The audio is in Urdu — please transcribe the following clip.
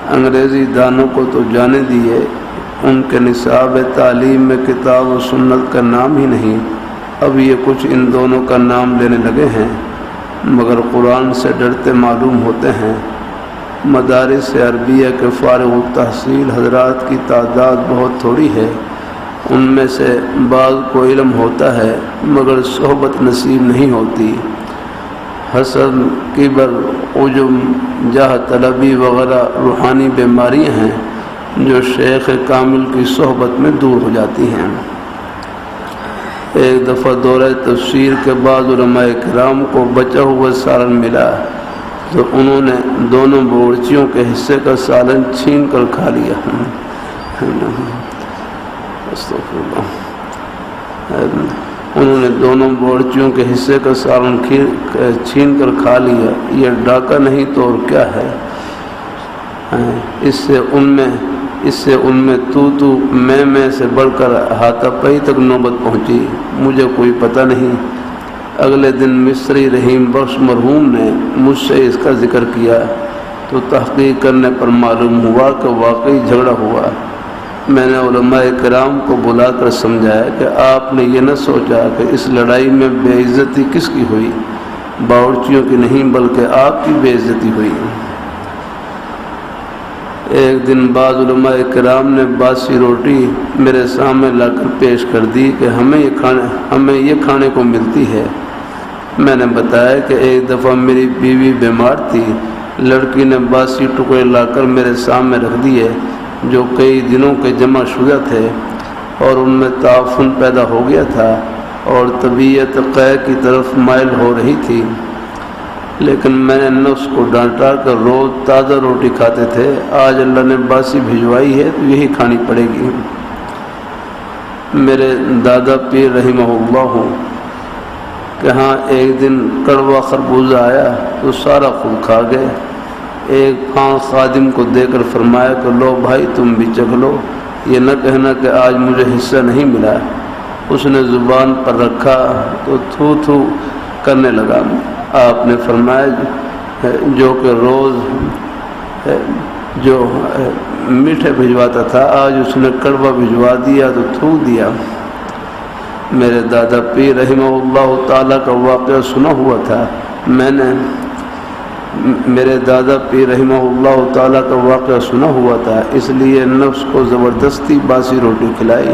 انگریزی دانوں کو تو جانے دیے، ان کے نصاب تعلیم میں کتاب و سنت کا نام ہی نہیں، اب یہ کچھ ان دونوں کا نام لینے لگے ہیں، مگر قرآن سے ڈرتے معلوم ہوتے ہیں۔ مدارس عربیہ کے فارغ التحصیل حضرات کی تعداد بہت تھوڑی ہے، ان میں سے بعض کو علم ہوتا ہے مگر صحبت نصیب نہیں ہوتی۔ حسد، کبر، عجب، جاہ طلبی وغیرہ روحانی بیماریاں ہیں جو شیخ کامل کی صحبت میں دور ہو جاتی ہیں۔ ایک دفعہ دورہ تفسیر کے بعد علماء کرام کو بچا ہوا سالن ملا تو انہوں نے دونوں باورچیوں کے حصے کا سالن چھین کر کھا لیا۔ انہوں نے دونوں باورچیوں کے حصے کا سالن چھین کر کھا لیا، یہ ڈاکہ نہیں تو اور کیا ہے؟ اس سے ان میں تو میں سے بڑھ کر ہاتھا پائی تک نوبت پہنچی۔ مجھے کوئی پتہ نہیں۔ اگلے دن مصری رحیم بخش مرحوم نے مجھ سے اس کا ذکر کیا تو تحقیق کرنے پر معلوم ہوا کہ واقعی جھگڑا ہوا۔ میں نے علماء کرام کو بلا کر سمجھایا کہ آپ نے یہ نہ سوچا کہ اس لڑائی میں بے عزتی کس کی ہوئی؟ باورچیوں کی نہیں بلکہ آپ کی بے عزتی ہوئی۔ ایک دن بعد علماء کرام نے باسی روٹی میرے سامنے لا کر پیش کر دی کہ ہمیں یہ کھانے کو ملتی ہے۔ میں نے بتایا کہ ایک دفعہ میری بیوی بیمار تھی، لڑکی نے باسی ٹکڑے لا کر میرے سامنے رکھ دیے جو کئی دنوں کے جمع شدہ تھے اور ان میں تعفن پیدا ہو گیا تھا اور طبیعت قے کی طرف مائل ہو رہی تھی، لیکن میں نے نفس کو ڈانٹا کہ روز تازہ روٹی کھاتے تھے، آج اللہ نے باسی بھجوائی ہے تو یہی کھانی پڑے گی۔ میرے دادا پیر رحمہ اللہ کہ ہاں ایک دن کڑوا خربوزہ آیا تو سارا خود کھا گئے۔ ایک پھان خادم کو دے کر فرمایا کہ لو بھائی تم بھی چکھ لو، یہ نہ کہنا کہ آج مجھے حصہ نہیں ملا۔ اس نے زبان پر رکھا تو تھو تھو کرنے لگا۔ آپ نے فرمایا جو کہ روز جو میٹھے بھجواتا تھا آج اس نے کڑوا بھجوا دیا تو تھوک دیا۔ میرے دادا پیر رحمہ اللہ تعالیٰ کا واقعہ سنا ہوا تھا، میرے دادا پیر رحمہ اللہ تعالیٰ کا واقعہ سنا ہوا تھا، اس لیے نفس کو زبردستی باسی روٹی کھلائی۔